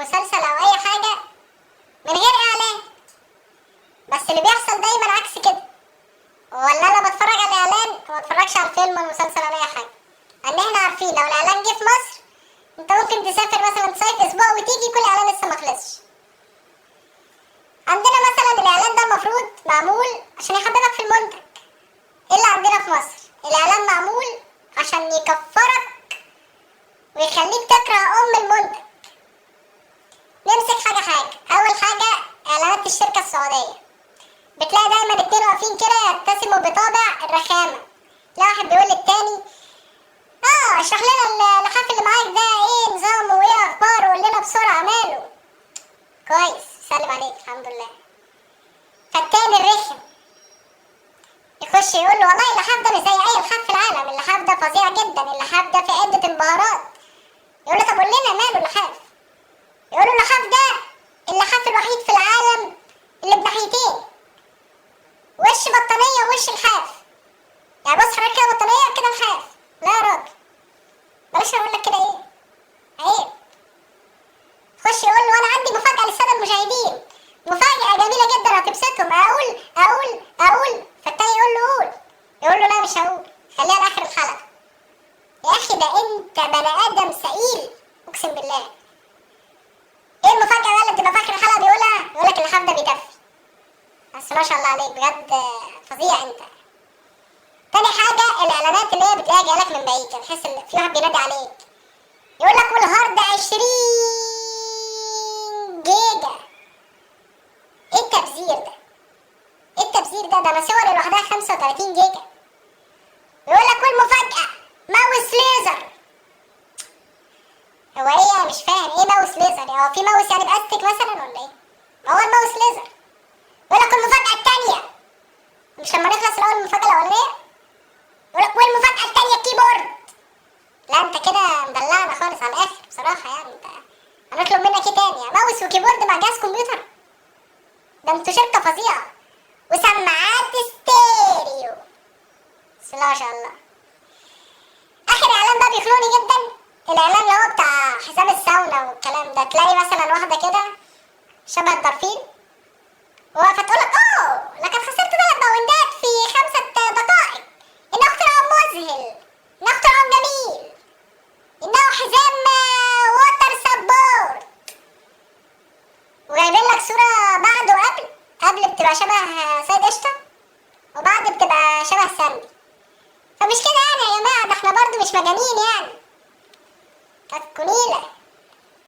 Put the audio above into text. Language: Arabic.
مسلسل او اي حاجة من غير اعلان، بس اللي بيحصل دايما عكس كده. ولا انا بتفرج على الاعلان وما اتفرجش على الفيلم ولا المسلسل ولا اي حاجة، ان احنا عارفين لو الاعلان جه في مصر انت ممكن تسافر مثلا تصيف اسبوع وتيجي كل اعلان لسه ما خلصش. عندنا مثلا الاعلان ده المفروض معمول عشان يحببك في المنتج. ايه اللي عندنا في مصر؟ الاعلان معمول عشان يكفرك ويخليك تكره المنتج. نمسك حاجة اول حاجة اعلانات الشركة السعودية، بتلاقي دايما اتنين واقفين كده يتسموا بطابع الرخامة. تلاقي واحد بيقول للتاني اشرح لنا اللحاف اللي معاك ده ايه نظامه وايه اخباره، قول لنا بسرعة ماله. كويس، سلم عليك، الحمد لله. فالتاني الرخم يخش يقول له والله اللحاف ده مش زي اي لحاف في العالم، اللحاف ده فظيع جدا، اللحاف ده فيه عدة انبهارات. يقول له طب قول لنا ماله اللحاف. يقول له اللحاف ده اللحاف الوحيد في العالم اللي بناحيتين، وش بطانية ووش لحاف. يعني بص حضرتك كده بطانية وكده لحاف. لا يا راجل، بلاش اقول لك كده، ايه عيب. خش يقول له انا عندي مفاجأة للسادة المشاهدين، مفاجأة جميلة جدا هتبسطهم. اقول فالتاني يقول له قول. يقول له لا مش هقول، خليها لاخر الحلقة. يا اخي ده انت بني ادم سئيل اقسم بالله. ايه المفاجأة بقى اللي بتبقى في اخر الحلقة بيقولها؟ يقولك اللحاف ده بيدفي. بس ما شاء الله عليك بجد، فظيع انت. تاني حاجة الاعلانات اللي هي بتلاقيها جايلك من بعيد، يعني تحس ان في واحد بينادي عليك يقول لك والهارد 20 جيجا. ايه التبذير ده؟ ايه التبذير ده؟ ده انا صوري لوحدها 35 جيجا. يقول لك والمفاجأة ماوس ليزر. هو ايه؟ مش فاهم ايه ماوس ليزر؟ هو في ماوس يعني باستك مثلا ولا ايه؟ ما هو الماوس ليزر. يقول لك المفاجأة التانية، مش لما نخلص الاول المفاجأة الاولانية يقول لك والمفاجأة التانية كيبورد. لا انت كده مدلعنا خالص على الاخر بصراحة. يعني انت هنطلب منك ايه تاني؟ ماوس وكيبورد مع جهاز كمبيوتر؟ ده انتوا شركة فظيعة. وسماعات ستيريو، بسم الله ما شاء الله. اخر اعلان بقى بيخنقني جدا، الاعلان اللي هو بتاع حساب الساونا والكلام ده. تلاقي مثلا واحدة كده شبه الدرفين واقفة تقول لك لقد خسرت 3 باوندات في 5 دقائق، انه اختراع مذهل، انه اختراع جميل، انه حزام ووتر سبورت. وجايبين لك صورة بعد وقبل. قبل بتبقى شبه سيد قشطة وبعد بتبقى شبه سامي. فمش كده يعني يا جماعة، ده احنا برضو مش مجانين يعني. كانت كنيلة.